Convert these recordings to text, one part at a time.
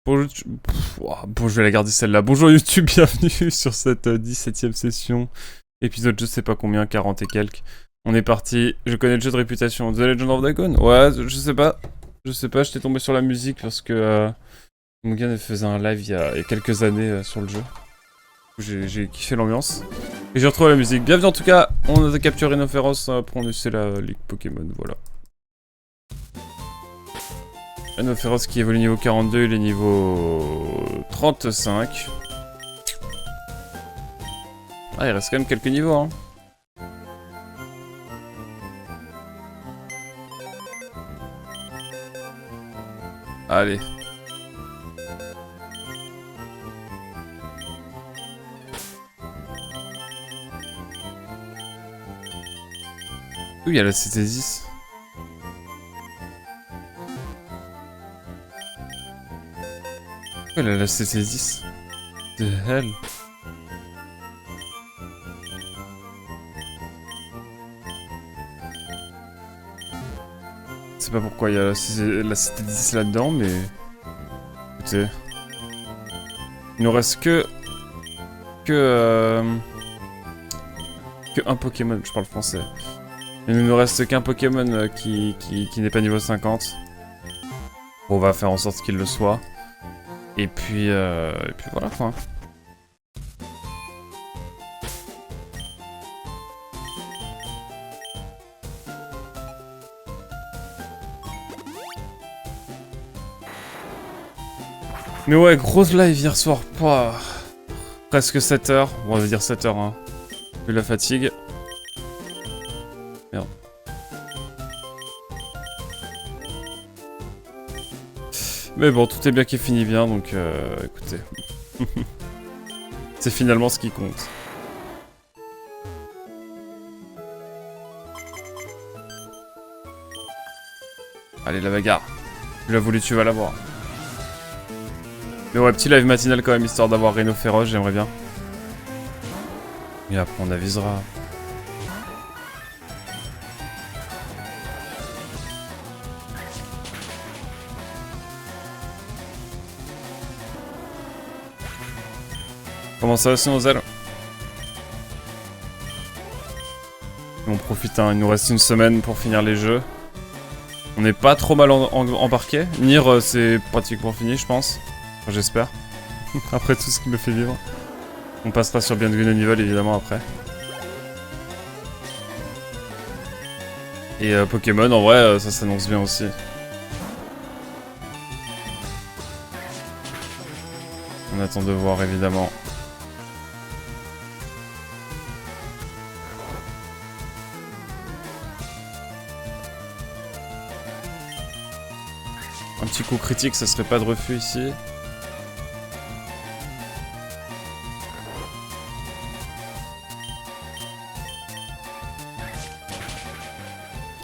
Bonjour, bon, je vais la garder celle-là. Bonjour YouTube, bienvenue sur cette 17ème session. Épisode je sais pas combien, 40 et quelques. On est parti, je connais le jeu de réputation. The Legend of Dragon? Ouais, je sais pas. Je sais pas, j'étais tombé sur la musique parce que Mugen faisait un live il y a quelques années sur le jeu. J'ai kiffé l'ambiance. Et j'ai retrouvé la musique. Bienvenue en tout cas, on a capturé Rhinophéros pour laisser la Ligue Pokémon, voilà. Rhinophéros qui évolue niveau 42, il est niveau 35. Ah, il reste quand même quelques niveaux, hein. Allez. Où il y a la CT10? Elle a la CT10. The hell? Je sais pas pourquoi il y a la CT10 là-dedans, mais... Écoutez... Il nous reste que un Pokémon, je parle français. Il ne nous reste qu'un Pokémon qui n'est pas niveau 50. On va faire en sorte qu'il le soit. Et puis voilà quoi. Mais ouais, grosse live hier soir. Pouah. Presque 7 heures. Bon, on va dire 7 heures, hein. Vu la fatigue. Merde. Mais bon, tout est bien qui finit bien, donc écoutez. C'est finalement ce qui compte. Allez, la bagarre. Tu l'as voulu, tu vas l'avoir. Mais ouais, petit live matinal quand même, histoire d'avoir Rhinophéros, j'aimerais bien. Et après, on avisera. Comment ça va sinon, Zel? On profite, hein, il nous reste une semaine pour finir les jeux. On n'est pas trop mal embarqué. Nier, c'est pratiquement fini, je pense. Enfin, j'espère. Après tout ce qui me fait vivre. On passera sur Beyond Good and Evil, évidemment, après. Et Pokémon, en vrai, ça s'annonce bien aussi. On attend de voir, évidemment. Un petit coup critique, ça serait pas de refus ici.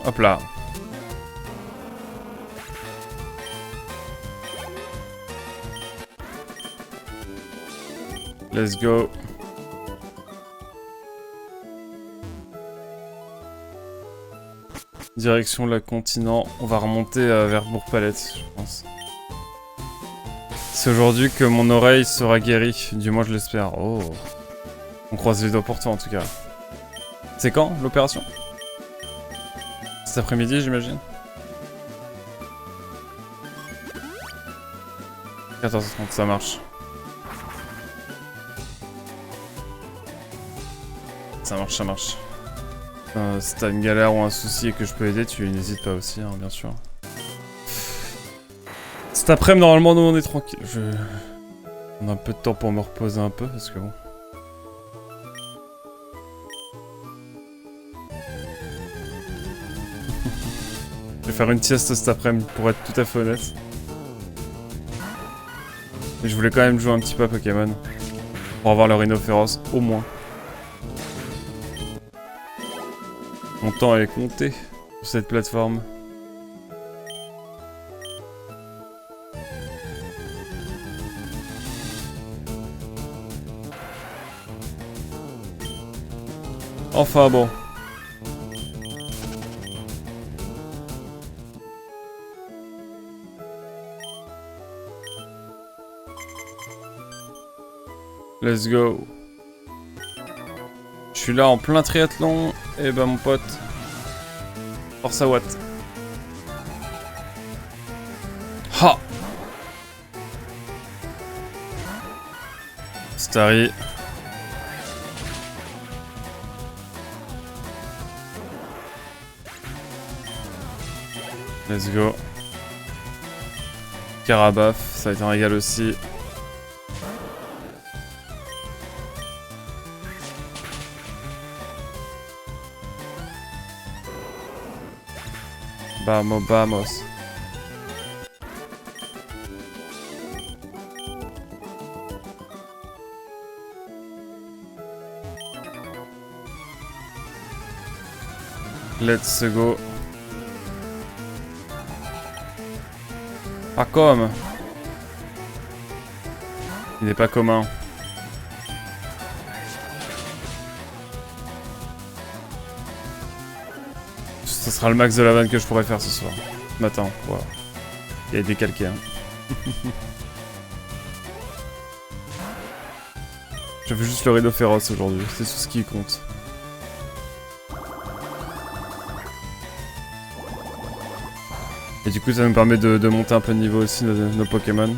Hop là. Let's go. Direction le continent. On va remonter vers Bourg-Palette, je pense. C'est aujourd'hui que mon oreille sera guérie. Du moins, je l'espère. Oh. On croise les doigts pour toi, en tout cas. C'est quand, l'opération? Cet après-midi, j'imagine. 14h30, ça marche. Ça marche, ça marche. Si t'as une galère ou un souci et que je peux aider, tu n'hésites pas aussi, hein, bien sûr. Cet après-midi, normalement, nous, on est tranquille. On a un peu de temps pour me reposer un peu, parce que bon... Je vais faire une sieste cet après-midi, pour être tout à fait honnête. Mais je voulais quand même jouer un petit peu à Pokémon. Pour avoir le Rhinophéros, au moins. Mon temps est compté sur cette plateforme. Enfin bon. Let's go. Je suis là en plein triathlon. Et bah mon pote. Force à Watt. Ha! Starry. Let's go. Karabaf, ça va être un régal aussi. Vamos, vamos. Let's go. Pas comme. Il n'est pas commun. Ce sera le max de la vanne que je pourrais faire ce soir. Ce matin, wow. Il a décalqué. Hein. Je veux juste le rideau féroce aujourd'hui, c'est tout ce qui compte. Et du coup ça nous permet de monter un peu de niveau aussi nos Pokémon.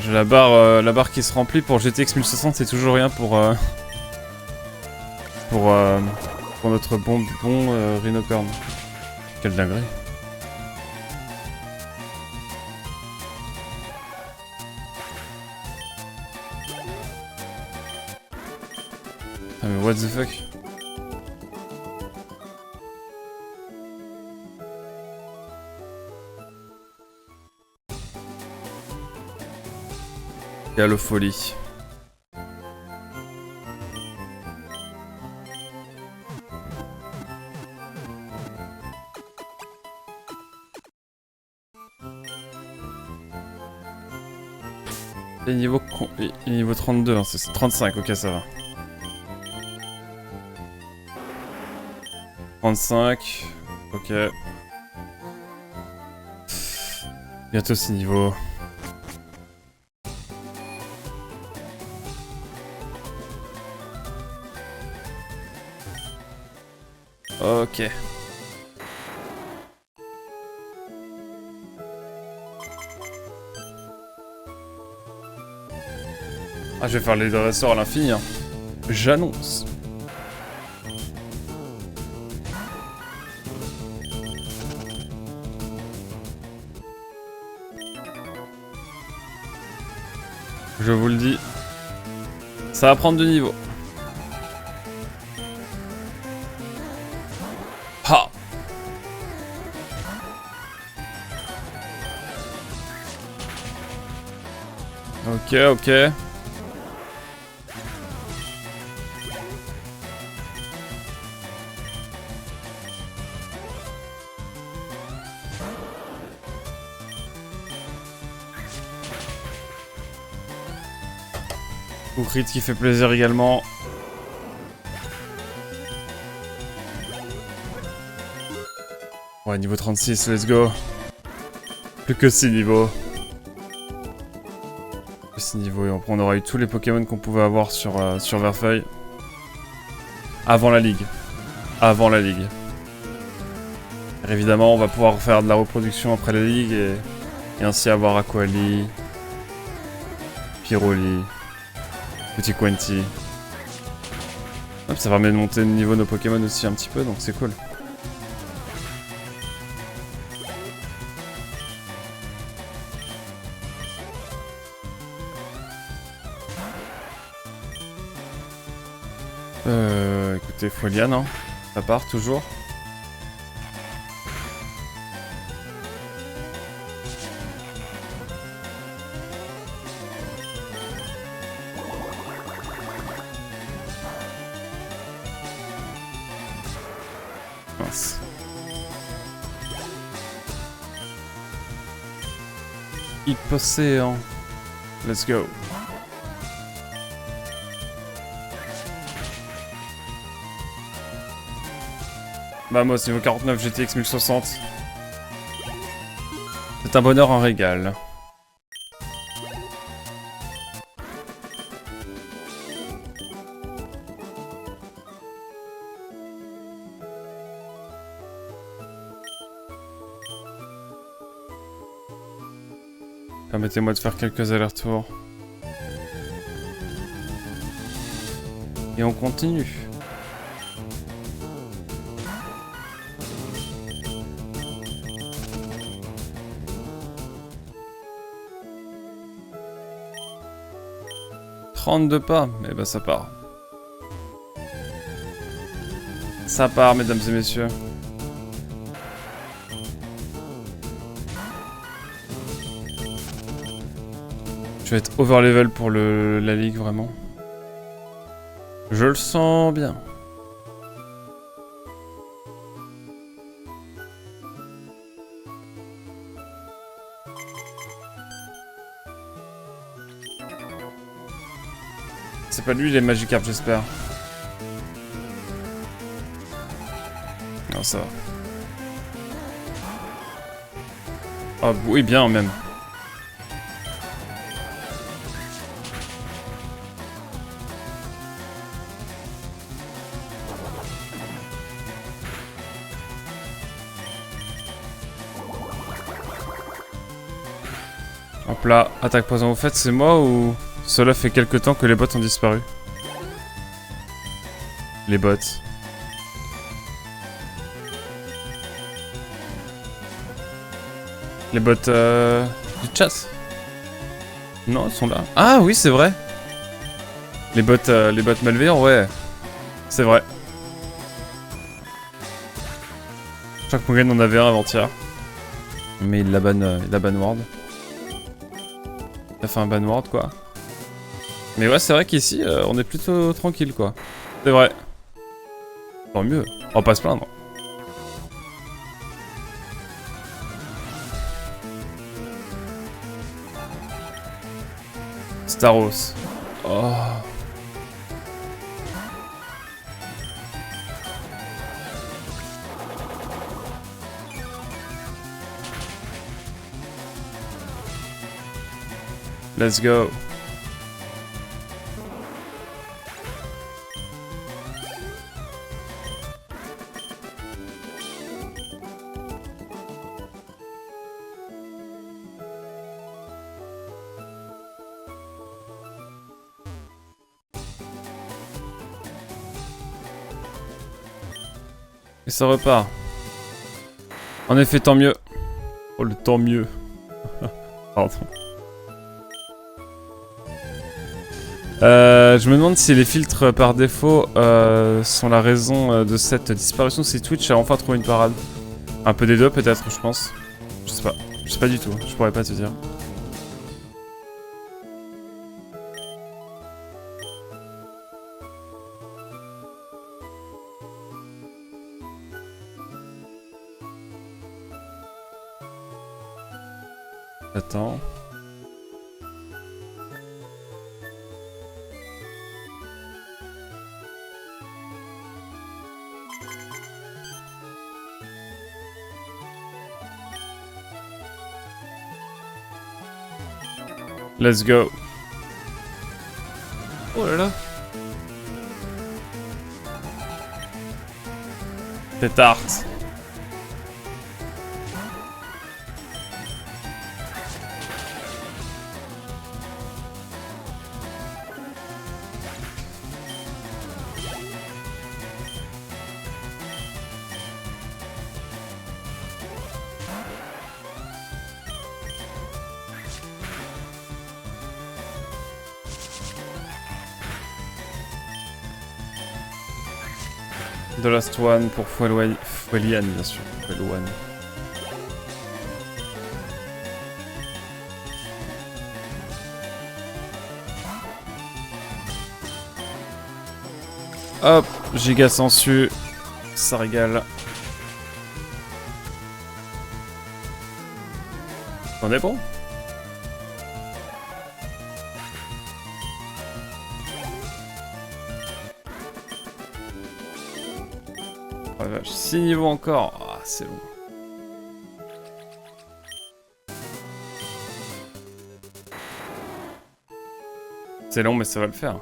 J'ai la barre qui se remplit pour GTX 1060, c'est toujours rien pour notre bon Rhinocorn. Quelle dinguerie. Ah mais what the fuck. Galopholie. Et niveau 32, hein, c'est 35, ok ça va. 35, ok. Bientôt ce niveau. Ok. Ah, je vais faire les dresseurs à l'infini. Hein. J'annonce. Je vous le dis. Ça va prendre de niveau. Ha! Ok, ok. Ou crit qui fait plaisir également. Ouais, niveau 36, let's go. Plus que 6 niveaux. Plus que 6 niveaux et on aura eu tous les Pokémon qu'on pouvait avoir sur Verfeuille. Avant la ligue. Avant la ligue. Et évidemment, on va pouvoir faire de la reproduction après la ligue et ainsi avoir Aquali, Pyroli, Petit Quenty. Hop, ça permet de monter le niveau de nos Pokémon aussi un petit peu, donc c'est cool. Écoutez, Foliane, hein. Ça part toujours. Mince. Hypocéan. Let's go. Bah moi c'est niveau 49 GTX 1060. C'est un bonheur en régal. Permettez-moi de faire quelques allers-retours. Et on continue. « 32 pas, et bah ça part. Ça part, mesdames et messieurs. Je vais être over level pour la ligue, vraiment. Je le sens bien. C'est pas lui les Magikarp, j'espère. Non, ça va. Ah oui, bien même. Hop là, attaque poison. Au fait, c'est moi ou cela fait quelque temps que les bots ont disparu? Les bots. Les bots du chat. Non, ils sont là. Ah oui, c'est vrai. Les bots malveillants, ouais. C'est vrai. Je crois que Mugen en avait un avant-hier. Mais il la banward. Il a fait un banward, quoi. Mais ouais, c'est vrai qu'ici, on est plutôt tranquille, quoi. C'est vrai. Tant mieux. On va pas se plaindre. Staros. Oh. Let's go. Et ça repart. En effet, tant mieux. Oh, le tant mieux. Pardon. Je me demande si les filtres par défaut sont la raison de cette disparition, si Twitch a enfin trouvé une parade. Un peu des deux peut-être, je pense. Je sais pas. Je sais pas du tout, je pourrais pas te dire. Attends. Let's go. Oh là là. C'est tarte. The Last One pour Fuelian, bien sûr. Fueluan. Hop, giga sensu. Ça régale. On est bon? Oh la vache, 6 niveaux encore. Ah, c'est long. C'est long, mais ça va le faire.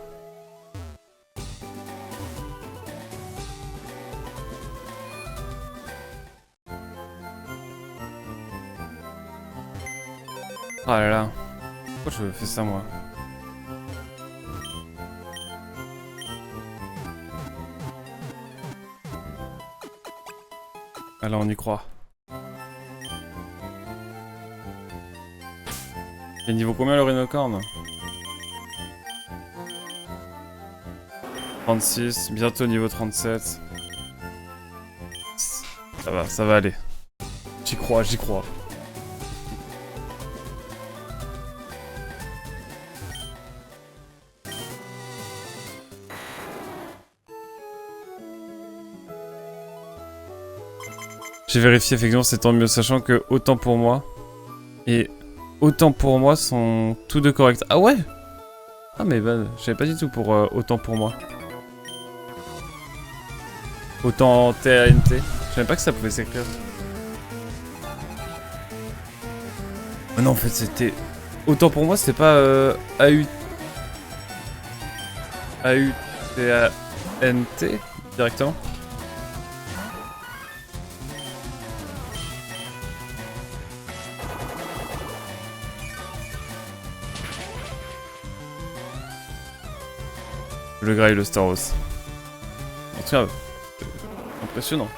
Oh là là. Pourquoi je fais ça, moi? Ah là, on y croit. Et niveau combien le rhinocorne? 36, bientôt niveau 37. Ça va aller. J'y crois, j'y crois. J'ai vérifié, effectivement, c'est tant mieux, sachant que autant pour moi et autant pour moi sont tous deux corrects. Ah ouais? Ah mais bah, je savais pas du tout pour autant pour moi. Autant TANT. Je savais pas que ça pouvait s'écrire. Oh non, en fait, c'était... Autant pour moi, c'était pas AUTANT directement. Le Grail, le Staros. En tout cas, impressionnant.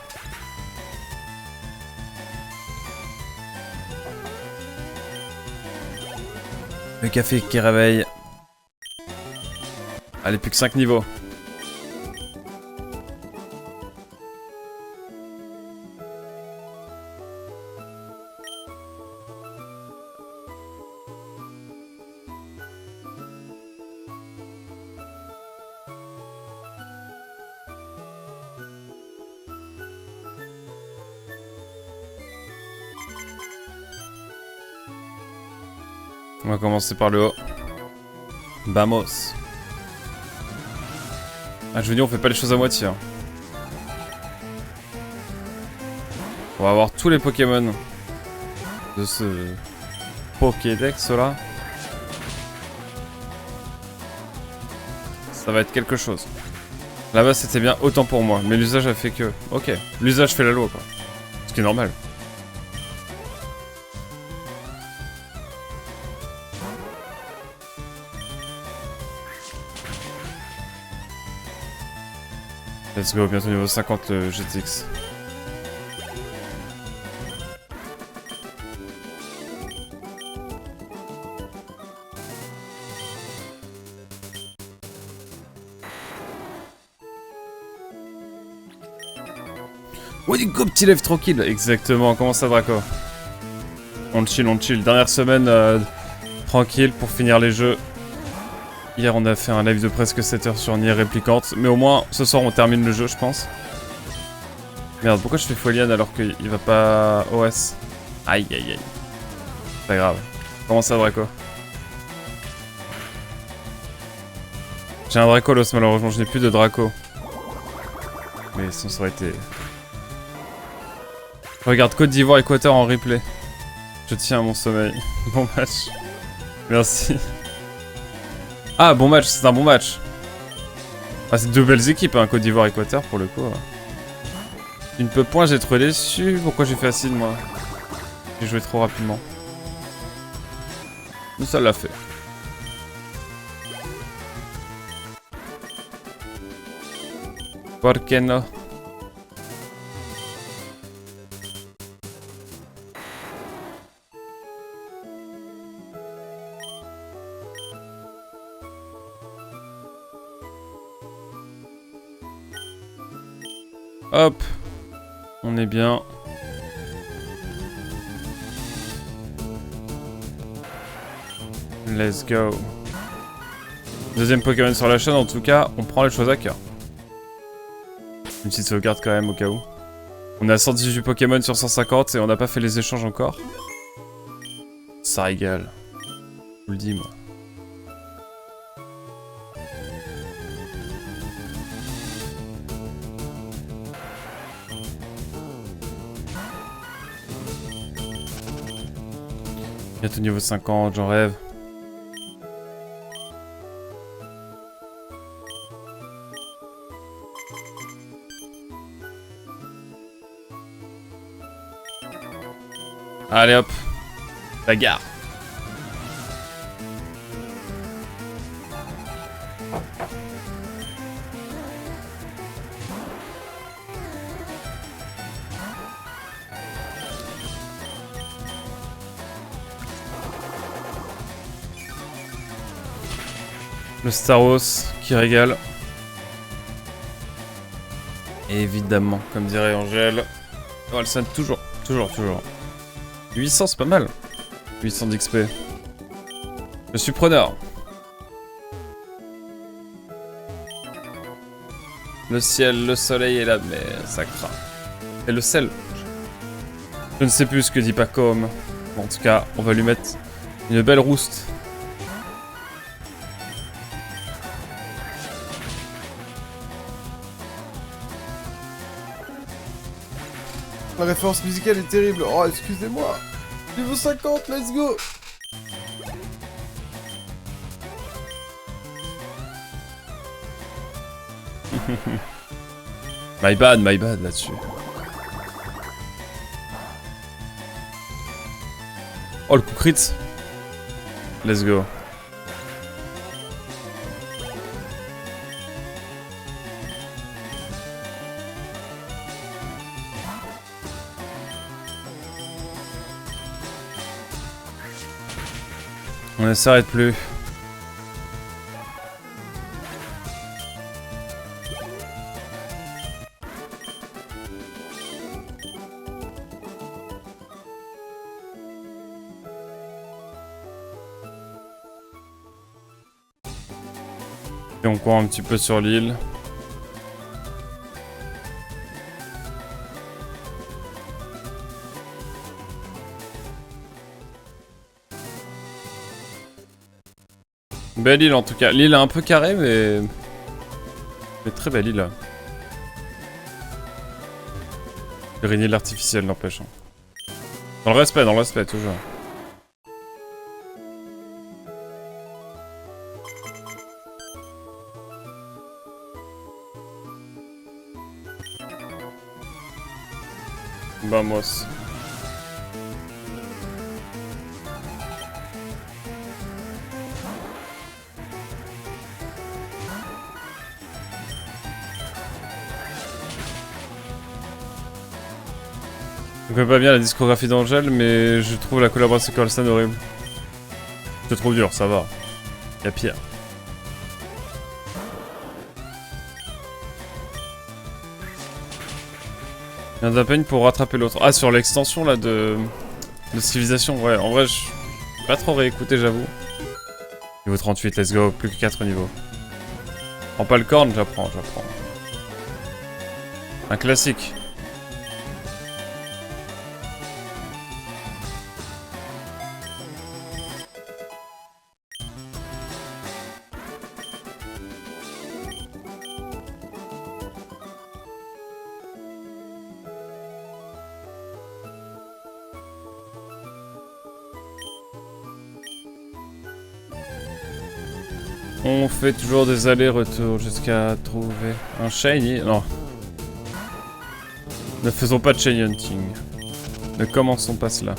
Le café qui réveille. Allez, plus que 5 niveaux. On va commencer par le haut. Vamos. Ah, je veux dire, on fait pas les choses à moitié. Hein. On va avoir tous les Pokémon de ce Pokédex là. Ça va être quelque chose. Là-bas, c'était bien autant pour moi, mais l'usage a fait que... Ok, l'usage fait la loi, quoi. Ce qui est normal. Let's go, bientôt niveau 50 le GTX. Ouais, du coup, petit lève tranquille. Exactement, comment ça, Draco? On chill, on chill. Dernière semaine tranquille pour finir les jeux. Hier, on a fait un live de presque 7 heures sur Nier Replicante. Mais au moins, ce soir, on termine le jeu, je pense. Merde, pourquoi je fais Folian alors qu'il va pas OS? Aïe, aïe, aïe. C'est pas grave. Comment ça, Draco? J'ai un Dracolos, malheureusement. Je n'ai plus de Draco. Mais sinon, ça aurait été... Regarde, Côte d'Ivoire, Équateur en replay. Je tiens à mon sommeil. Bon match. Merci. Ah, bon match, c'est un bon match. Ah, c'est deux belles équipes, hein, Côte d'Ivoire, Équateur, pour le coup. Tu ne peux point, j'ai trop déçu. Pourquoi j'ai fait acide, moi? J'ai joué trop rapidement. Mais ça l'a fait. ¿Por qué no? Hop, on est bien. Let's go. Deuxième Pokémon sur la chaîne, en tout cas, on prend les choses à cœur. Une petite sauvegarde quand même au cas où. On a 118 Pokémon sur 150 et on n'a pas fait les échanges encore. Ça régale. Je vous le dis, moi. Bientôt niveau 50, j'en rêve. Allez hop, bagarre. Le Staros qui régale. Évidemment, comme dirait Angèle. Oh, elle sonne toujours. 800, c'est pas mal. 800 d'XP. Je suis preneur. Le ciel, le soleil et la mer, ça craint. Et le sel. Je ne sais plus ce que dit Pacom. En tout cas, on va lui mettre une belle rouste. La référence musicale est terrible. Oh, excusez-moi. Niveau 50, let's go. My bad là-dessus. Oh, le coup crit. Let's go. On ne s'arrête plus. Et on court un petit peu sur l'île. Belle île en tout cas. L'île est un peu carrée mais très belle île. Le île artificielle n'empêche. Dans le respect toujours. Vamos. Je connais pas bien la discographie d'Angèle, mais je trouve la collaboration avec Orelsan horrible. Je te trouve dur, ça va. Y'a pire. Il y en a pas une pour rattraper l'autre. Ah, sur l'extension là de civilisation, ouais. En vrai, je vais pas trop réécouté, j'avoue. Niveau 38, let's go. Plus que 4 niveaux. Prends pas le corne, j'apprends. Un classique. On fait toujours des allers-retours jusqu'à trouver un shiny. Non. Ne faisons pas de shiny hunting. Ne commençons pas cela.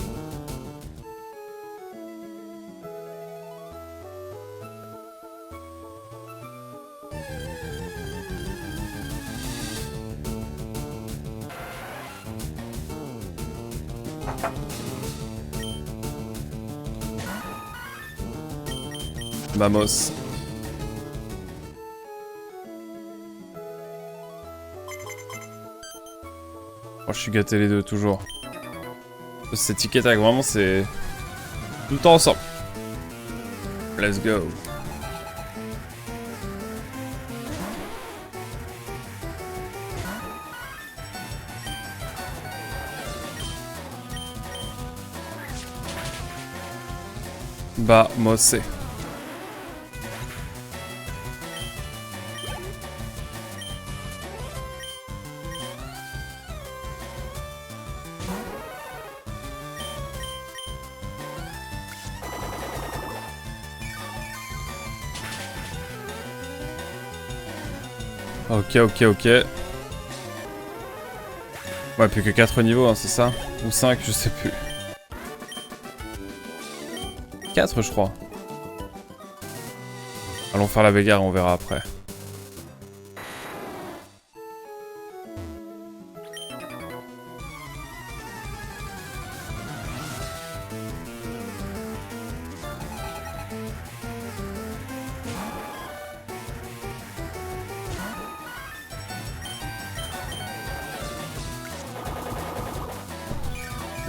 Vamos. Oh, je suis gâté les deux, toujours. C'est tic et tac, vraiment, c'est... Tout le temps ensemble. Let's go. Vamos. Ok, ok, ok. Ouais, plus que 4 niveaux, hein, c'est ça? Ou 5, je sais plus. 4, je crois. Allons faire la bagarre, on verra après.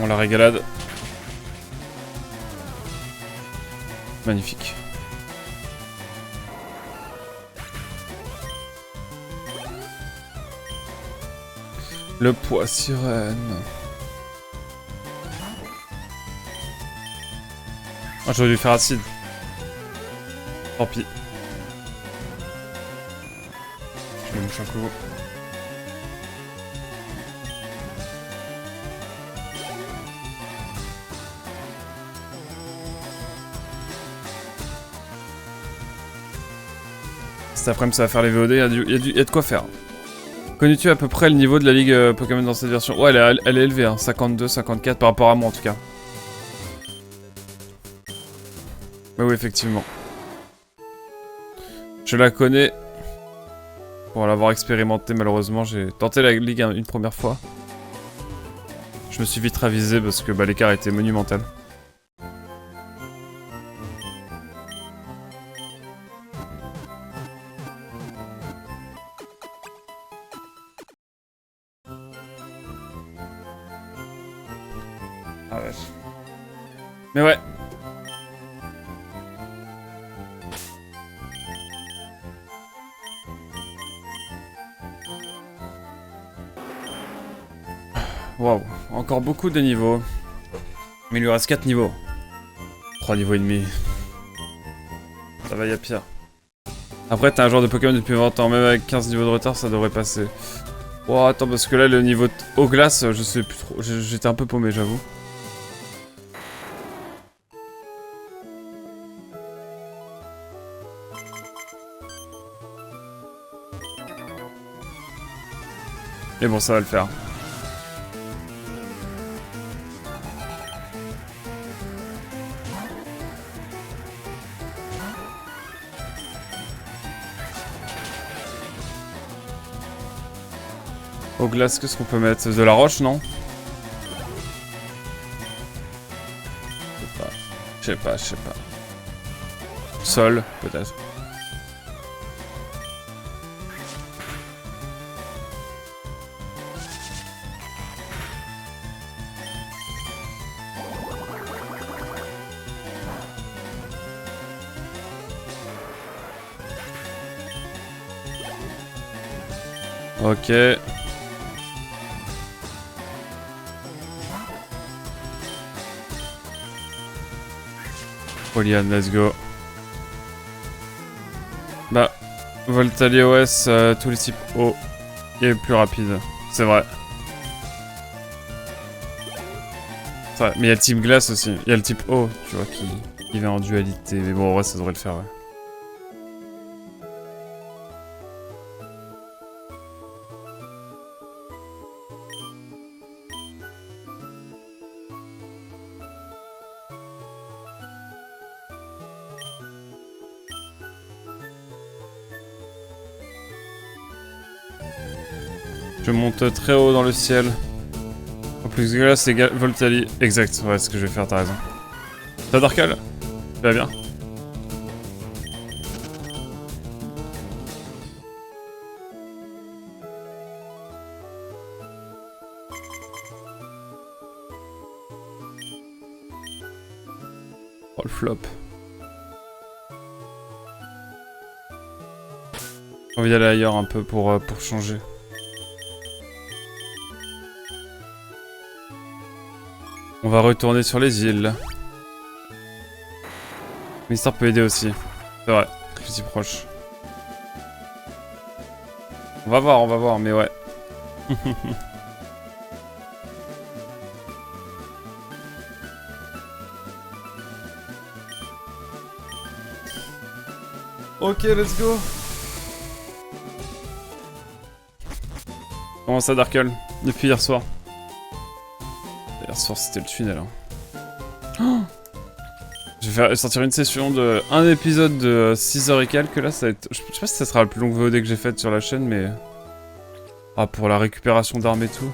On la régalade. Magnifique. Le poids sirène. Ah, j'aurais dû faire acide. Tant pis. Je me mouche un coup. Cet après-midi, ça va faire les VOD, il y a de quoi faire. Connais-tu à peu près le niveau de la ligue Pokémon dans cette version? Ouais, elle est élevée, hein, 52, 54 par rapport à moi en tout cas. Mais oui, effectivement. Je la connais. Pour l'avoir expérimenté, malheureusement, j'ai tenté la ligue une première fois. Je me suis vite ravisé parce que bah, l'écart était monumental. Ah ouais. Mais ouais. Waouh, encore beaucoup de niveaux. Mais il lui reste 4 niveaux. 3 niveaux et demi. Ça va, y a pire. Après, t'es un joueur de Pokémon depuis 20 ans, même avec 15 niveaux de retard, ça devrait passer. Oh, attends, parce que là, le niveau eau glace, je sais plus trop. J'étais un peu paumé, j'avoue. Mais bon, ça va le faire. Eau glace, qu'est-ce qu'on peut mettre? De la roche, non? Je sais pas. Sol, peut-être. Ok. Polian, let's go. Bah, Voltalios, tous les types eau est plus rapide. C'est vrai. C'est vrai. Mais il y a le type glace aussi. Il y a le type eau, tu vois, qui vient en dualité. Mais bon, en vrai, ça devrait le faire, ouais. Je monte très haut dans le ciel. En plus glace égale Voltali. Exact, ouais, c'est ce que je vais faire, t'as raison. T'as Darkal? Ça va bien. Oh le flop. J'ai envie d'aller ailleurs un peu pour changer. On va retourner sur les îles. Mister peut aider aussi. C'est vrai, je suis proche. On va voir, mais ouais. Ok, let's go. Comment ça, Darkle? Depuis hier soir. Hier soir, c'était le tunnel. Hein. Oh, je vais sortir une session de... Un épisode de 6h et quelques, là, ça va être... Je sais pas si ça sera la plus longue VOD que j'ai faite sur la chaîne, mais... Ah, pour la récupération d'armes et tout.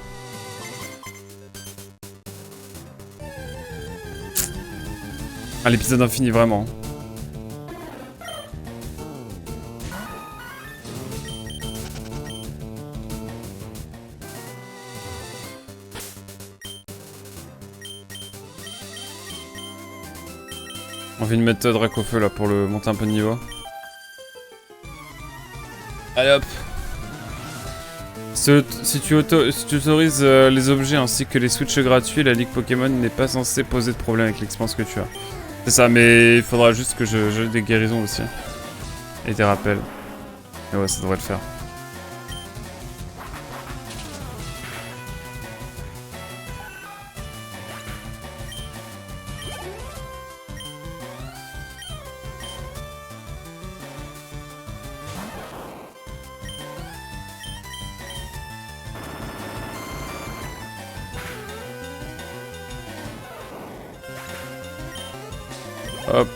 Ah, l'épisode infini, vraiment. On fait une méthode rack au feu là pour le monter un peu de niveau. Allez hop. Si tu autorises les objets ainsi que les switches gratuits, la ligue Pokémon n'est pas censée poser de problème avec l'expérience que tu as. C'est ça, mais il faudra juste que j'ai des guérisons aussi. Et des rappels. Et ouais, ça devrait le faire. Hop.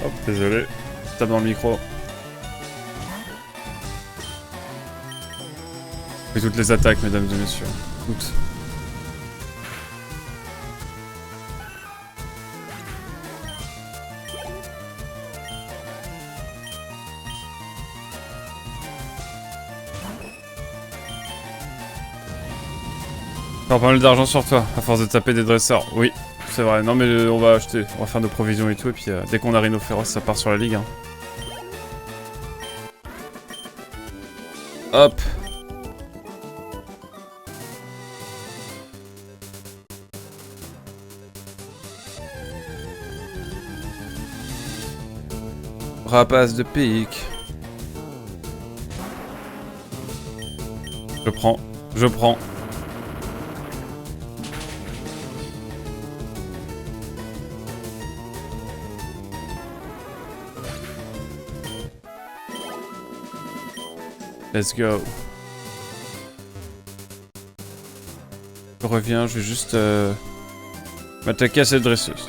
Hop, désolé. Je tape dans le micro. Je fais toutes les attaques, mesdames et messieurs. Toutes. T'as pas mal d'argent sur toi, à force de taper des dresseurs. Oui. C'est vrai, non mais on va acheter, on va faire nos provisions et tout, et puis dès qu'on a Rhino Féroce, ça part sur la ligue. Hein. Hop. Rapace de pique. Je prends, je prends. Let's go. Je reviens, je vais juste m'attaquer à cette dresseuse.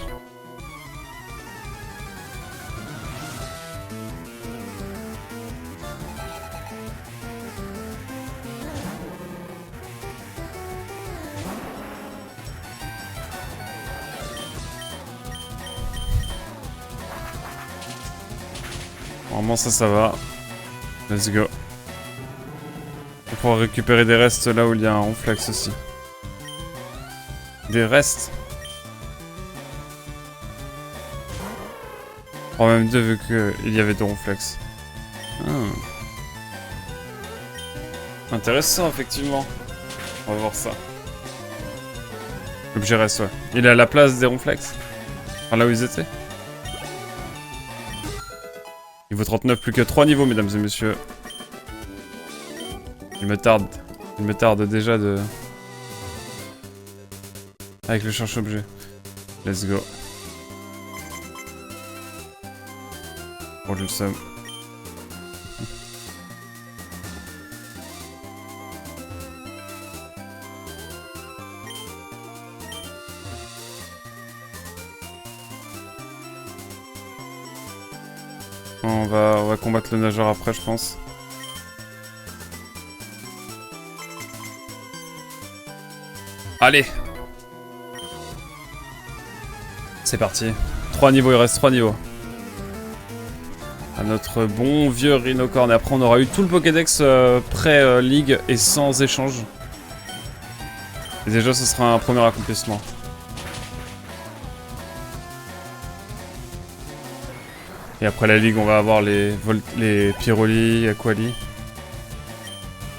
Normalement ça va. Let's go. On pourra récupérer des restes là où il y a un ronflex aussi. Des restes. Oh, même deux vu qu'il y avait deux ronflex. Ah. Intéressant effectivement. On va voir ça. L'objet reste, ouais. Il est à la place des ronflex. Enfin là où ils étaient. Niveau 39, plus que 3 niveaux mesdames et messieurs. Il me tarde déjà de... Avec le cherche-objet. Let's go. Bon, je le somme. On va combattre le nageur après, je pense. Allez! C'est parti. 3 niveaux, il reste 3 niveaux. À notre bon vieux Rhinocorn. Et après, on aura eu tout le Pokédex pré-ligue et sans échange. Et déjà, ce sera un premier accomplissement. Et après la ligue, on va avoir les Pyroli, Aquali.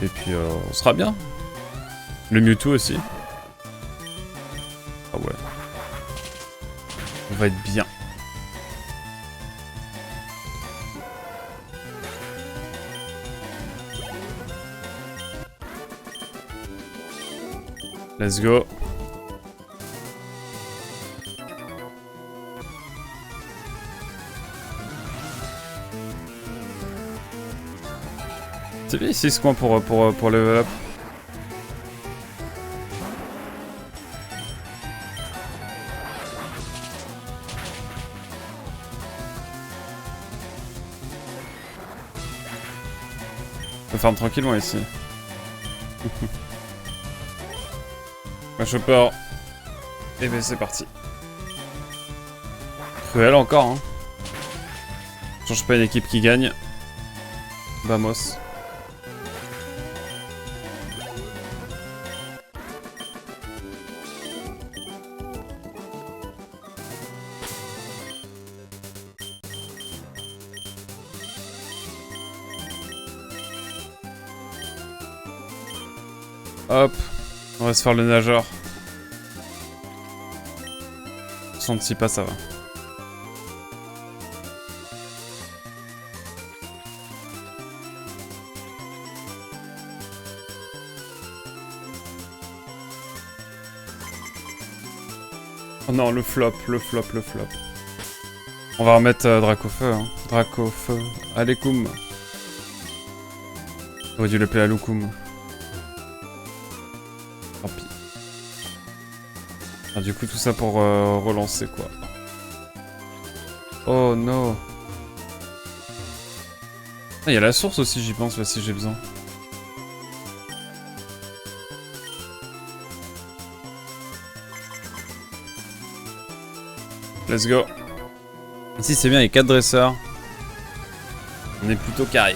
Et puis, on sera bien. Le Mewtwo aussi. Ah ouais. On va être bien. Let's go. C'est bien ici ce coin pour level up. On peut farm tranquillement ici. Un chopper. Et ben c'est parti. Cruel encore hein. Change pas une équipe qui gagne. Vamos. Hop, on va se faire le nageur. 66 pas, ça va. Oh non, le flop. On va remettre Dracofeu, hein. Dracofeu. Alekoum. J'aurais dû l'appeler Aloukoum. Tant pis. Ah, du coup, tout ça pour relancer, quoi. Oh non. Ah, il y a la source aussi, j'y pense, là, si j'ai besoin. Let's go. Ici, c'est bien, il y a 4 dresseurs. On est plutôt carré.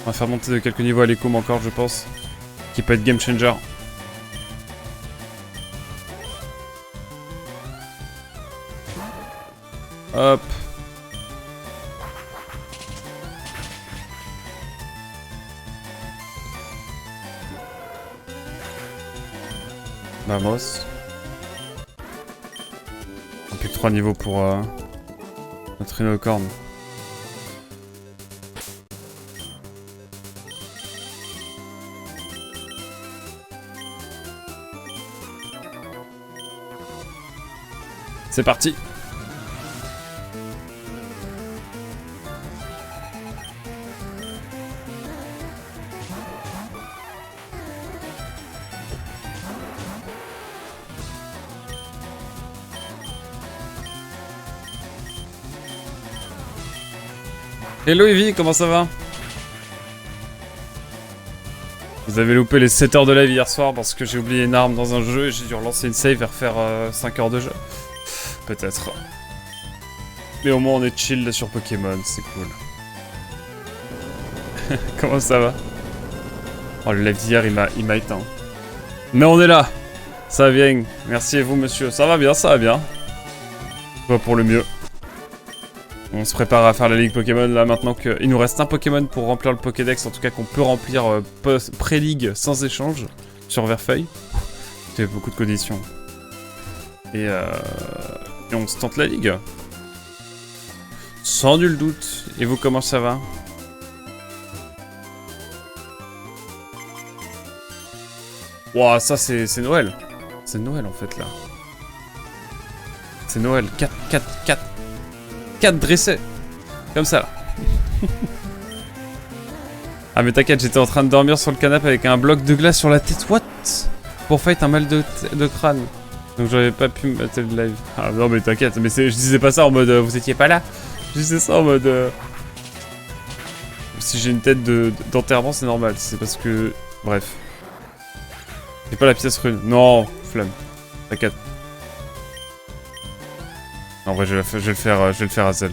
On va faire monter de quelques niveaux à l'écoum encore, je pense. Qui peut être game changer. Hop. Vamos. On n'a plus que 3 niveaux pour notre unicorn. C'est parti. Hello Evie, comment ça va? Vous avez loupé les 7 heures de live hier soir parce que j'ai oublié une arme dans un jeu et j'ai dû relancer une save et refaire 5 heures de jeu. Peut-être. Mais au moins on est chill là sur Pokémon, c'est cool. Comment ça va? Oh le live d'hier il m'a éteint. Mais on est là. Ça va bien. Merci et vous monsieur. Ça va bien, ça va bien. Pas pour le mieux. On se prépare à faire la ligue Pokémon là maintenant qu'il nous reste un Pokémon pour remplir le Pokédex, en tout cas qu'on peut remplir pré-ligue sans échange sur Verfeuille. C'est beaucoup de conditions. Et on se tente la ligue. Sans nul doute. Et vous, comment ça va? Ouah, ça c'est Noël. C'est Noël en fait là. C'est Noël. 4 dressés. Comme ça là. Ah mais t'inquiète, j'étais en train de dormir sur le canapé avec un bloc de glace sur la tête. What? Pour fight un mal de crâne. Donc j'avais pas pu me mettre le live. Ah non mais t'inquiète, mais je disais pas ça en mode vous étiez pas là. Je disais ça en mode si j'ai une tête d'enterrement c'est normal. C'est parce que... Bref. J'ai pas la pièce rune. Non, flamme. T'inquiète. En vrai je vais le faire à Zell.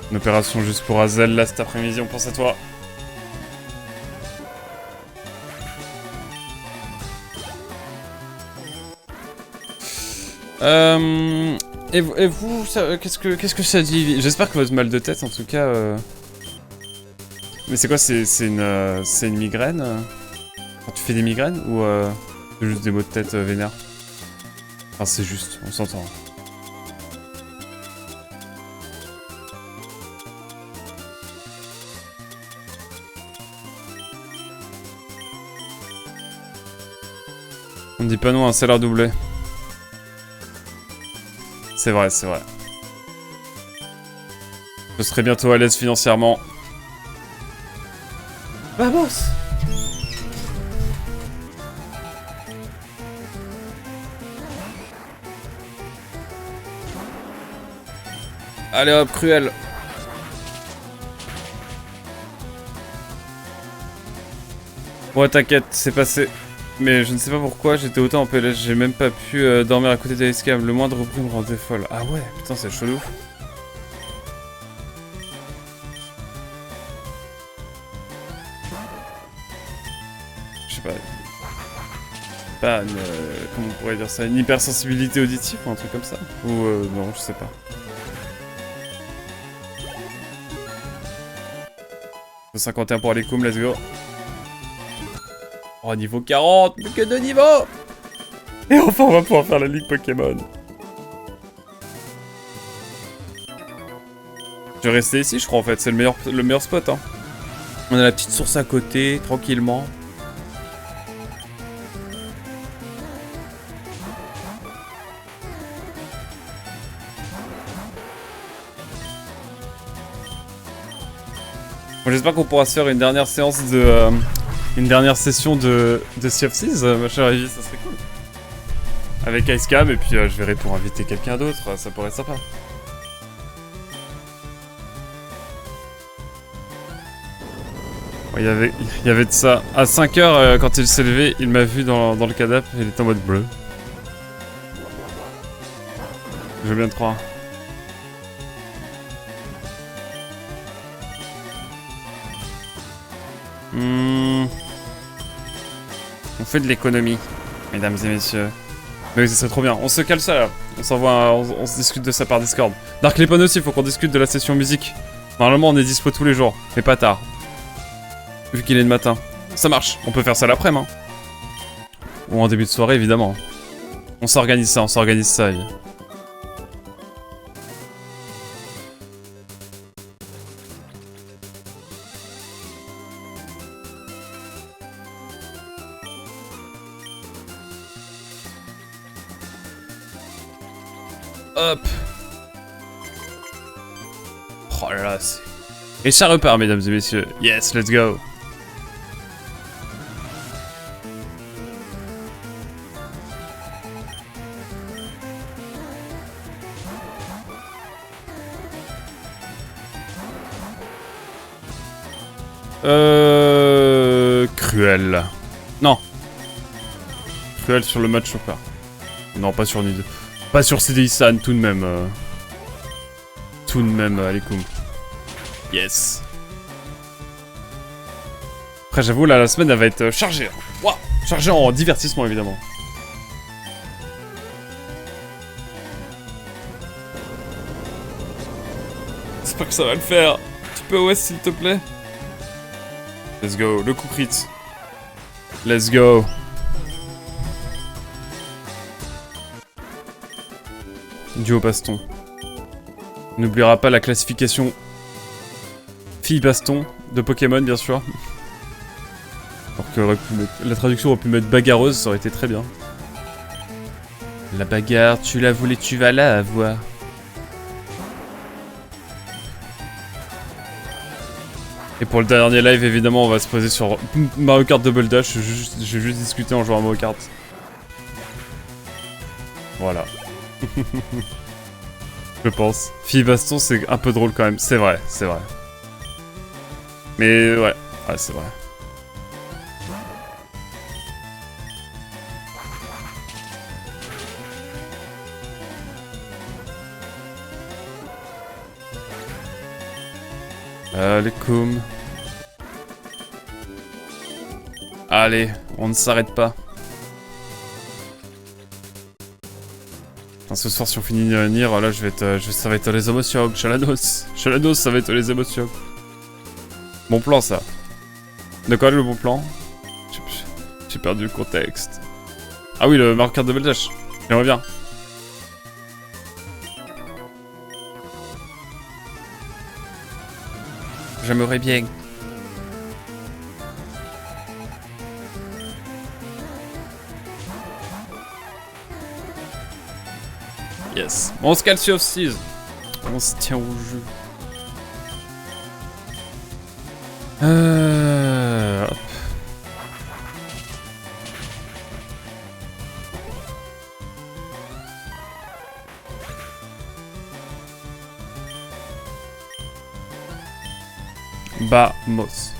Une opération juste pour Azel là cet après-midi, on pense à toi. Et vous qu'est-ce que ça dit? J'espère que votre mal de tête en tout cas... Mais c'est quoi? C'est une migraine? Quand tu fais des migraines ou c'est juste des maux de tête vénères? Enfin c'est juste, on s'entend. dit pas non, un salaire doublé. C'est vrai, c'est vrai. Je serai bientôt à l'aise financièrement. Vamos! Allez hop, Cruel. Ouais, t'inquiète, c'est passé. Mais je ne sais pas pourquoi, j'étais autant en PLS, j'ai même pas pu dormir à côté d'Alicecam. Le moindre bruit me rendait folle. Ah ouais, putain, c'est chelou. Je sais pas. Pas une, comment on pourrait dire ça? Une hypersensibilité auditive ou un truc comme ça? Ou non, je sais pas. 51 pour Alicum, let's go. Oh, niveau 40, plus que 2 niveaux. Et enfin, on va pouvoir faire la ligue Pokémon. Je vais rester ici, je crois, en fait. C'est le meilleur spot, hein. On a la petite source à côté, tranquillement. Bon, j'espère qu'on pourra se faire une dernière séance de... une dernière session de Sea of Thieves, ma chère Ivy, ça serait cool. Avec Icecam, et puis je verrai pour inviter quelqu'un d'autre, ça pourrait être sympa. Il y avait de ça. À 5h, quand il s'est levé, il m'a vu dans le cadap, il était en mode bleu. Je veux bien te croire. On fait de l'économie, mesdames et messieurs. Mais oui, ça serait trop bien. On se cale ça là. On s'envoie, on se discute de ça par Discord. Dark Lepon aussi, faut qu'on discute de la session musique. Normalement, on est dispo tous les jours, mais pas tard. Vu qu'il est le matin. Ça marche, on peut faire ça l'après-midi. Hein. Ou en début de soirée, évidemment. On s'organise ça, Ivy. Hop. Oh là là, c'est... Et ça repart, mesdames et messieurs. Yes, let's go. Cruel. Non. Cruel sur le match Chopper. Non, pas sur Nid. Pas sur CDI-San, tout de même. Tout de même, Alicum. Yes. Après, j'avoue, là, la semaine, elle va être chargée. Wow. Chargée en divertissement, évidemment. J'espère que ça va le faire. Tu peux OS, s'il te plaît. Let's go. Le coup crit. Let's go. Duo baston. On n'oubliera pas la classification fille-baston de Pokémon, bien sûr. Alors que la traduction aurait pu mettre bagarreuse, ça aurait été très bien. La bagarre, tu la voulais, tu vas la avoir. Et pour le dernier live, évidemment, on va se poser sur Mario Kart Double Dash. Je vais juste discuter en jouant à Mario Kart. Voilà. Je pense. Fille baston, c'est un peu drôle quand même. C'est vrai, c'est vrai. Mais ouais, c'est vrai. Allez, coum. Allez, on ne s'arrête pas. Enfin, ce soir, si on finit Nier, là, ça va être les émotions. Chalanos, ça va être les émotions. Bon plan, ça. De quoi, le bon plan? J'ai perdu le contexte. Ah oui, le Mario Kart Double Dash. J'aimerais bien. J'aimerais bien. Yes. Bon, on se cale sur off-seas. On se tient au jeu. Hop. Vamos.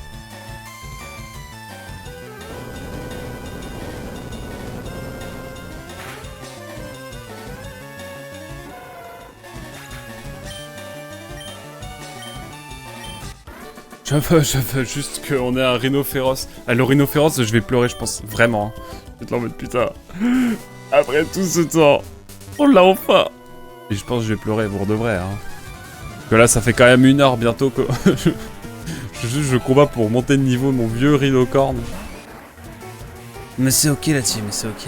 Je veux juste qu'on ait un rhino féroce. Ah, le rhino féroce, je vais pleurer, je pense. Vraiment. Je vais être là en mode putain. Après tout ce temps, on l'a enfin. Et je pense que je vais pleurer pour de vrai. Hein. Parce que là, ça fait quand même 1 heure bientôt que je combats pour monter de niveau de mon vieux rhinocorne. Mais c'est ok là-dessus, mais c'est ok.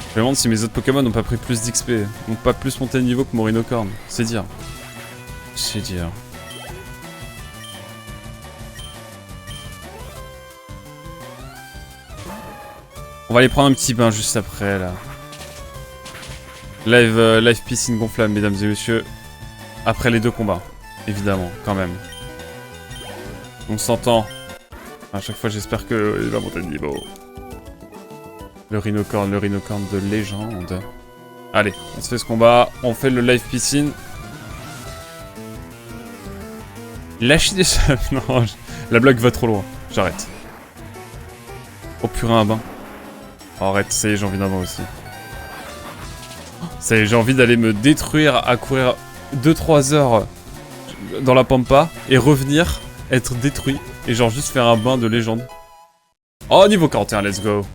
Je me demande si mes autres Pokémon n'ont pas pris plus d'XP, n'ont pas plus monté de niveau que mon rhinocorne. C'est dire. C'est dire. On va aller prendre un petit bain juste après là. Live piscine gonflable, mesdames et messieurs. Après les 2 combats, évidemment, quand même. On s'entend. À chaque fois, j'espère qu'il va monter de niveau. Le rhinocorne de légende. Allez, on se fait ce combat. On fait le live piscine. Lâcher des sables. Non, la blague va trop loin. J'arrête. Oh purin, un bain. Oh, arrête, ça y est, j'ai envie d'un bain aussi. Ça y est, j'ai envie d'aller me détruire à courir 2-3 heures dans la pampa et revenir, être détruit et genre juste faire un bain de légende. Oh, niveau 41, let's go.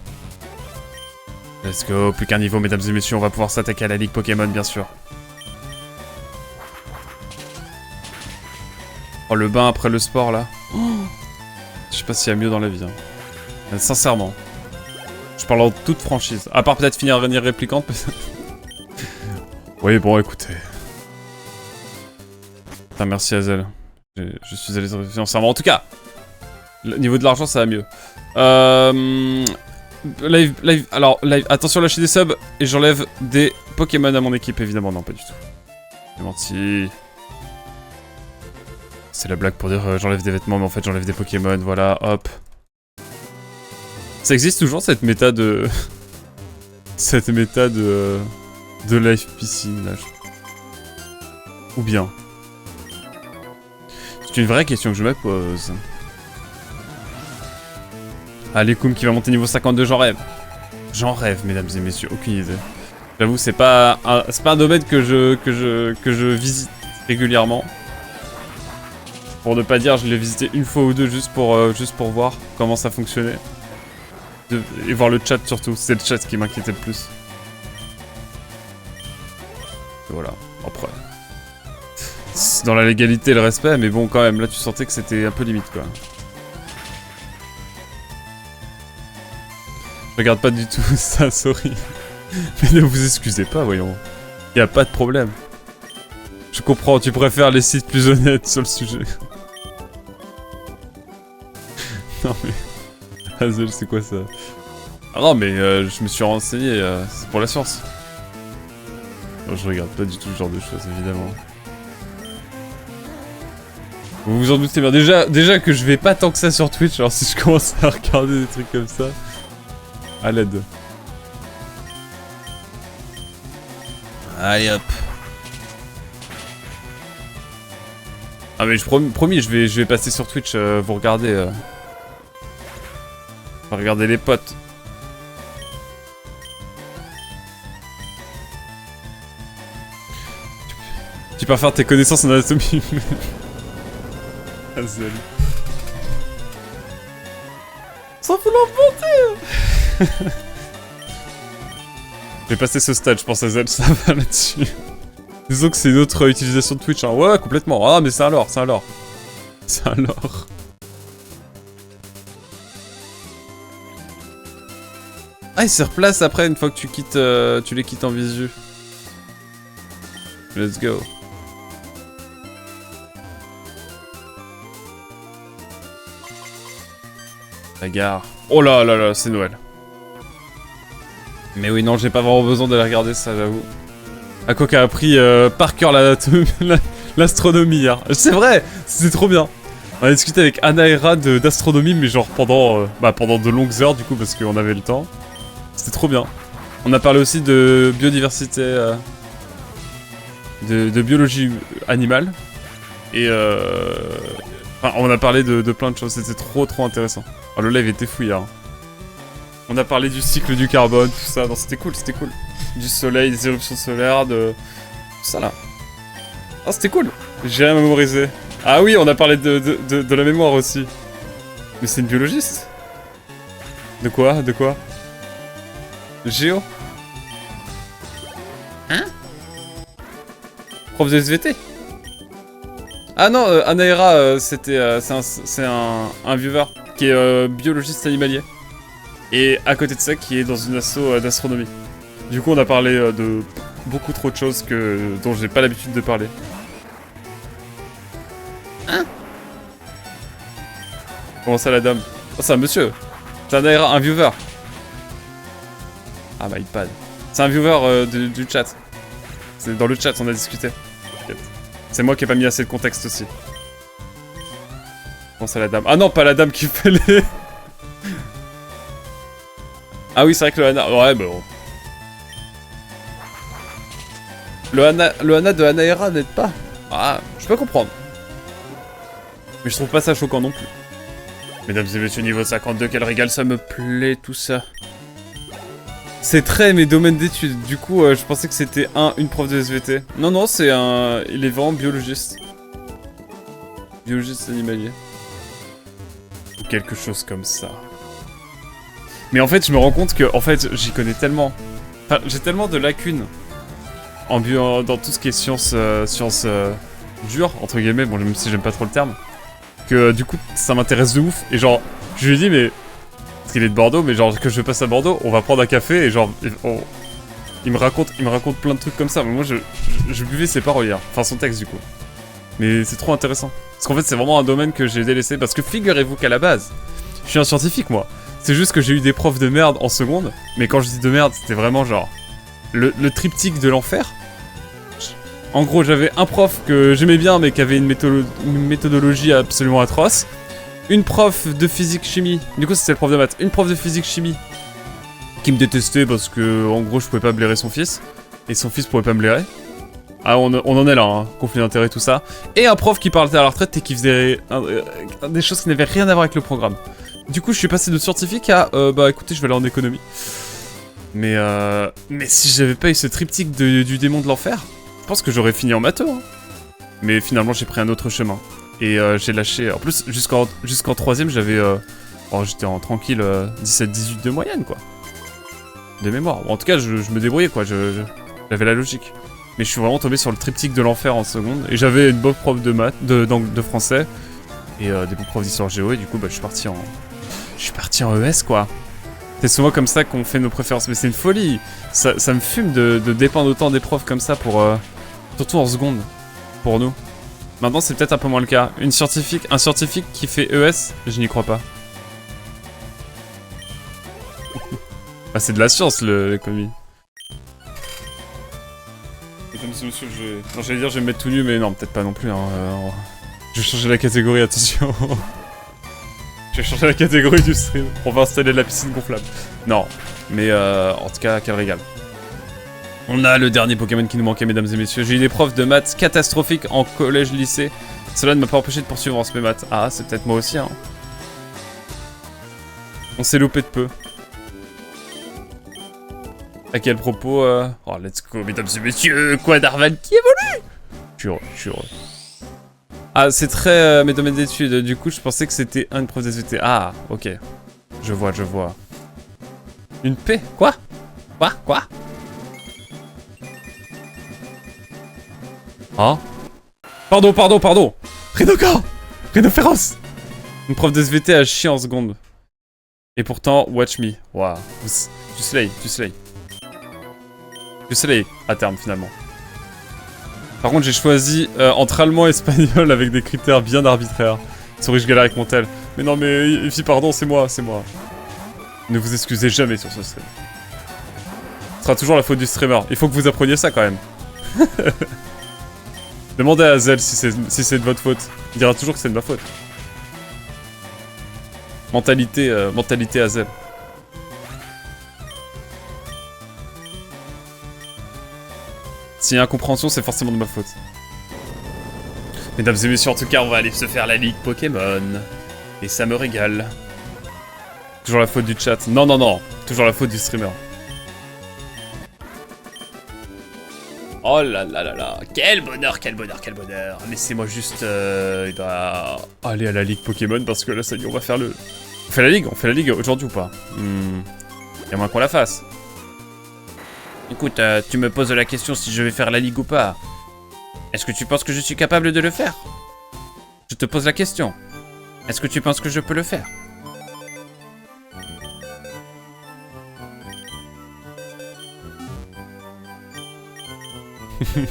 Let's go, plus qu'un niveau, mesdames et messieurs, on va pouvoir s'attaquer à la Ligue Pokémon, bien sûr. Oh, le bain après le sport, là. Oh, je sais pas s'il y a mieux dans la vie. Hein. Sincèrement. Je parle en toute franchise. À part peut-être finir Rainier Réplicante, peut-être. Oui, bon, écoutez. Putain, merci Hazel. Je suis allé financièrement. En tout cas, le niveau de l'argent, ça va mieux. Live, alors, live, attention, lâcher des subs. Et j'enlève des Pokémon à mon équipe, évidemment. Non, pas du tout. J'ai menti. C'est la blague pour dire j'enlève des vêtements, mais en fait j'enlève des Pokémon, voilà, hop. Ça existe toujours cette méta de... cette méta de live piscine, là. Ou bien. C'est une vraie question que je me pose. Allez, Koum qui va monter niveau 52, j'en rêve. J'en rêve, mesdames et messieurs, aucune idée. J'avoue, c'est pas un domaine que je visite régulièrement. Pour ne pas dire, je l'ai visité 1 fois ou 2 juste pour voir comment ça fonctionnait. Et voir le chat surtout, c'est le chat qui m'inquiétait le plus. Et voilà, après. C'est dans la légalité et le respect, mais bon quand même, là tu sentais que c'était un peu limite quoi. Je regarde pas du tout ça, sorry. Mais ne vous excusez pas, voyons. Y a pas de problème. Je comprends, tu préfères les sites plus honnêtes sur le sujet. Non mais... Hazel, c'est quoi ça? Ah non mais je me suis renseigné, c'est pour la science. Non, je regarde pas du tout ce genre de choses, évidemment. Vous vous en doutez bien. Déjà que je vais pas tant que ça sur Twitch, alors si je commence à regarder des trucs comme ça... À l'aide. Allez hop. Ah mais promis, je vais passer sur Twitch, vous regardez... Regardez les potes. Tu peux faire tes connaissances en anatomie. Hazel. Ça fout l'enfanter. Je vais passer ce stade, je pense, Hazel, ça va là-dessus. Disons que c'est une autre utilisation de Twitch, hein. Ouais, complètement. Ah, mais c'est un lore, c'est un lore. C'est un lore. Ah, il se replace après une fois que tu quittes, tu les quittes en visu. Let's go. Bagarre. Oh là là là, c'est Noël. Mais oui, non, j'ai pas vraiment besoin d'aller regarder ça, j'avoue. Ako qui a appris par cœur l'astronomie hier. C'est vrai, c'était trop bien. On a discuté avec Anaera d'astronomie, mais genre pendant de longues heures du coup, parce qu'on avait le temps. C'était trop bien. On a parlé aussi de biodiversité, de biologie animale. Et enfin, on a parlé de plein de choses, c'était trop intéressant. Oh, le live était fou hier. On a parlé du cycle du carbone, tout ça, non c'était cool, c'était cool. Du soleil, des éruptions solaires, de... tout ça là. Ah c'était cool. J'ai rien mémorisé. Ah oui, on a parlé de la mémoire aussi. Mais c'est une biologiste. De quoi? De quoi? Géo? Hein? Prof de SVT? Ah non, Anaera, c'est un viewer qui est biologiste animalier. Et à côté de ça, qui est dans une asso d'astronomie. Du coup, on a parlé de beaucoup trop de choses dont j'ai pas l'habitude de parler. Hein? Comment ça, la dame? Oh, c'est un monsieur. C'est un viewer. Ah, my iPad. C'est un viewer du chat. C'est dans le chat, on a discuté. C'est moi qui ai pas mis assez de contexte aussi. Comment ça, la dame? Ah non, pas la dame qui fait les... Ah oui, c'est vrai que le Hana... Ouais, bah bon. Le Hana de Anaera n'aide pas. Ah, je peux comprendre. Mais je trouve pas ça choquant non plus. Mesdames et messieurs, niveau 52, quel régal, ça me plaît, tout ça. C'est très mes domaines d'études. Du coup, je pensais que c'était une prof de SVT. Non, non, c'est un... Il est vraiment biologiste. Biologiste animalier. Ou quelque chose comme ça. Mais en fait, je me rends compte que, en fait, j'y connais tellement. Enfin, j'ai tellement de lacunes dans tout ce qui est sciences dures, entre guillemets, bon, même si j'aime pas trop le terme, que du coup, ça m'intéresse de ouf. Et genre, je lui ai dit, mais... Parce qu'il est de Bordeaux, mais genre, que je passe à Bordeaux, on va prendre un café, et genre, il me raconte plein de trucs comme ça. Mais moi, je buvais ses paroles hier. Enfin, son texte, du coup. Mais c'est trop intéressant. Parce qu'en fait, c'est vraiment un domaine que j'ai délaissé, parce que figurez-vous qu'à la base, je suis un scientifique, moi. C'est juste que j'ai eu des profs de merde en seconde, mais quand je dis de merde, c'était vraiment genre le triptyque de l'enfer. En gros, j'avais un prof que j'aimais bien, mais qui avait une méthodologie absolument atroce. Une prof de physique-chimie, du coup c'était le prof de maths, une prof de physique-chimie qui me détestait parce que, en gros, je pouvais pas blairer son fils, et son fils pouvait pas me blairer. Ah, on en est là, hein, conflit d'intérêt, tout ça. Et un prof qui partait à la retraite et qui faisait des choses qui n'avaient rien à voir avec le programme. Du coup, je suis passé de scientifique à, bah écoutez, je vais aller en économie. Mais si j'avais pas eu ce triptyque du démon de l'enfer, je pense que j'aurais fini en maths, hein. Mais finalement, j'ai pris un autre chemin. Et j'ai lâché, en plus, jusqu'en 3ème, j'avais, j'étais en tranquille 17-18 de moyenne, quoi. De mémoire. Bon, en tout cas, je me débrouillais, quoi, j'avais la logique. Mais je suis vraiment tombé sur le triptyque de l'enfer en seconde. Et j'avais une bonne prof de maths, de français. Et des bons profs d'histoire géo, et du coup, bah, je suis parti en ES, quoi. C'est souvent comme ça qu'on fait nos préférences, mais c'est une folie. Ça me fume de dépendre autant des profs comme ça pour... surtout en seconde, pour nous. Maintenant, c'est peut-être un peu moins le cas. Un scientifique qui fait ES, je n'y crois pas. Bah, c'est de la science, l'économie. Mesdames et messieurs, non, j'allais dire je vais me mettre tout nu, mais non, peut-être pas non plus, hein. Je vais changer la catégorie, attention. Je vais changer la catégorie du stream. On va installer la piscine gonflable. Non, mais en tout cas, quel régal. On a le dernier Pokémon qui nous manquait, mesdames et messieurs. J'ai eu des profs de maths catastrophiques en collège-lycée. Cela ne m'a pas empêché de poursuivre en SP maths. Ah, c'est peut-être moi aussi, hein. On s'est loupé de peu. À quel propos, Oh, let's go, mesdames et messieurs. Quoi, Darval qui évolue? Je suis heureux. Ah, c'est très mes domaines d'études. Du coup, je pensais que c'était une prof d'SVT. Ah, ok. Je vois. Une paix? Quoi? Ah? Pardon. Rhino féroce. Une prof d'SVT a chié en seconde. Et pourtant, watch me. Waouh. Tu slay. Tu slay à terme, finalement. Par contre, j'ai choisi entre allemand et espagnol avec des critères bien arbitraires. Sorry, je galère avec mon tel. Mais non, mais Ify, pardon, c'est moi. Ne vous excusez jamais sur ce stream. sera toujours la faute du streamer. Il faut que vous appreniez ça quand même. Demandez à Azel si c'est de votre faute. Il dira toujours que c'est de ma faute. Mentalité Azel. S'il y a incompréhension, c'est forcément de ma faute. Mesdames et messieurs, en tout cas, on va aller se faire la ligue Pokémon. Et ça me régale. Toujours la faute du chat. Non, non, non. Toujours la faute du streamer. Oh là là là là. Quel bonheur, quel bonheur, quel bonheur. Laissez-moi juste aller à la ligue Pokémon parce que là, ça y est, on va faire le... On fait la ligue aujourd'hui ou pas? Y a moins qu'on la fasse. Écoute, tu me poses la question si je vais faire la ligue ou pas. Est-ce que tu penses que je suis capable de le faire? Je te pose la question. Est-ce que tu penses que je peux le faire?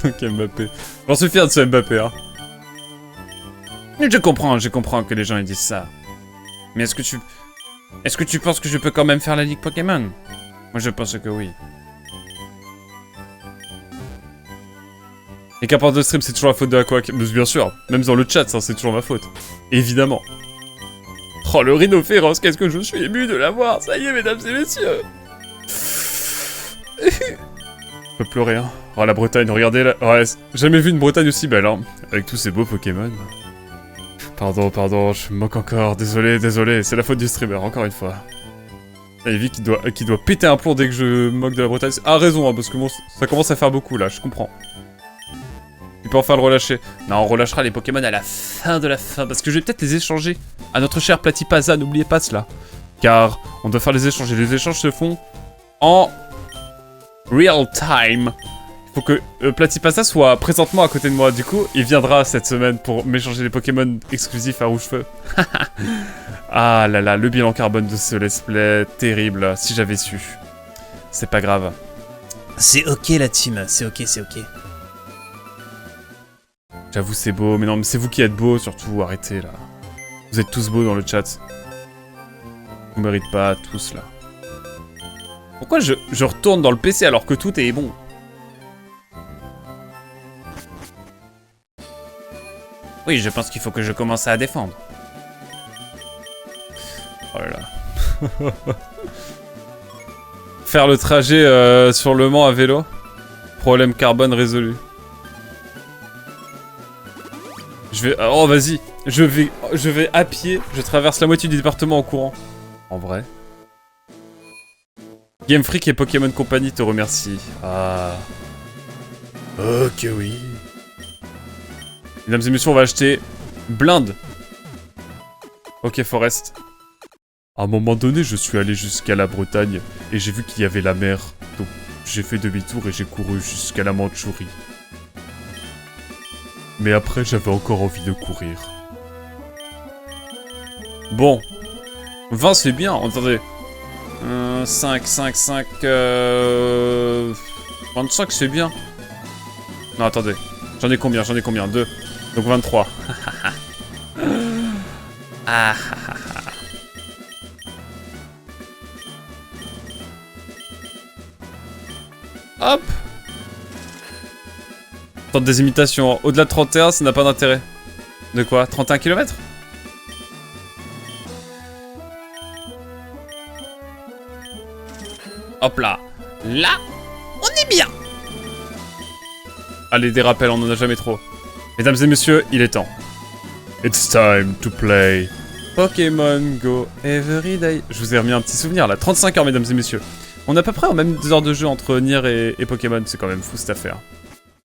Ok, Mbappé. J'en suis fier de ce Mbappé, hein. Je comprends que les gens ils disent ça. Mais est-ce que tu penses que je peux quand même faire la ligue Pokémon? Moi je pense que oui. Et qu'à part de stream, c'est toujours la faute de Aquac. Bien sûr, même dans le chat, ça c'est toujours ma faute. Évidemment. Oh, le rhino féroce, qu'est-ce que je suis ému de l'avoir. Ça y est, mesdames et messieurs. Je peux pleurer, hein. Oh, la Bretagne, regardez là. Ouais, jamais vu une Bretagne aussi belle, hein. Avec tous ces beaux Pokémon. Pardon, je me moque encore. Désolé, c'est la faute du streamer, encore une fois. Evie qui doit péter un plomb dès que je me moque de la Bretagne. Ah, raison, hein, parce que bon, ça commence à faire beaucoup là, je comprends. Il peut enfin le relâcher. Non, on relâchera les Pokémon à la fin de la fin, parce que je vais peut-être les échanger à notre cher Platypasa, n'oubliez pas cela. Car on doit faire les échanges, et les échanges se font en real time. Il faut que Platypasa soit présentement à côté de moi, du coup, il viendra cette semaine pour m'échanger les Pokémon exclusifs à Rouge-Feu. Ah là là, le bilan carbone de ce let's play, terrible, si j'avais su. C'est pas grave. C'est ok la team, c'est ok. J'avoue c'est beau, mais non, mais c'est vous qui êtes beaux, surtout, arrêtez là. Vous êtes tous beaux dans le chat. Vous méritez pas tous là. Pourquoi je retourne dans le PC alors que tout est bon? Oui, je pense qu'il faut que je commence à défendre. Oh là là. Faire le trajet sur le Mans à vélo. Problème carbone résolu. Oh vas-y. Je vais à pied. Je traverse la moitié du département en courant. En vrai. Game Freak et Pokémon Company te remercient. Ah. Ok oui. Mesdames et messieurs, on va acheter Blinde. Ok, Forest. À un moment donné, je suis allé jusqu'à la Bretagne et j'ai vu qu'il y avait la mer. Donc, j'ai fait demi-tour et j'ai couru jusqu'à la Mandchourie. Mais après, j'avais encore envie de courir. Bon. 20, c'est bien. Attendez. 5. 25, c'est bien. Non, attendez. J'en ai combien? 2. Donc 23. Hop. Tente des imitations. Au-delà de 31, ça n'a pas d'intérêt. De quoi? 31 km? Hop là. Là, on est bien. Allez, des rappels, on en a jamais trop. Mesdames et messieurs, il est temps. It's time to play Pokémon Go Everyday. Je vous ai remis un petit souvenir là. 35 heures, mesdames et messieurs. On est à peu près au même heure de jeu entre Nier et Pokémon. C'est quand même fou cette affaire.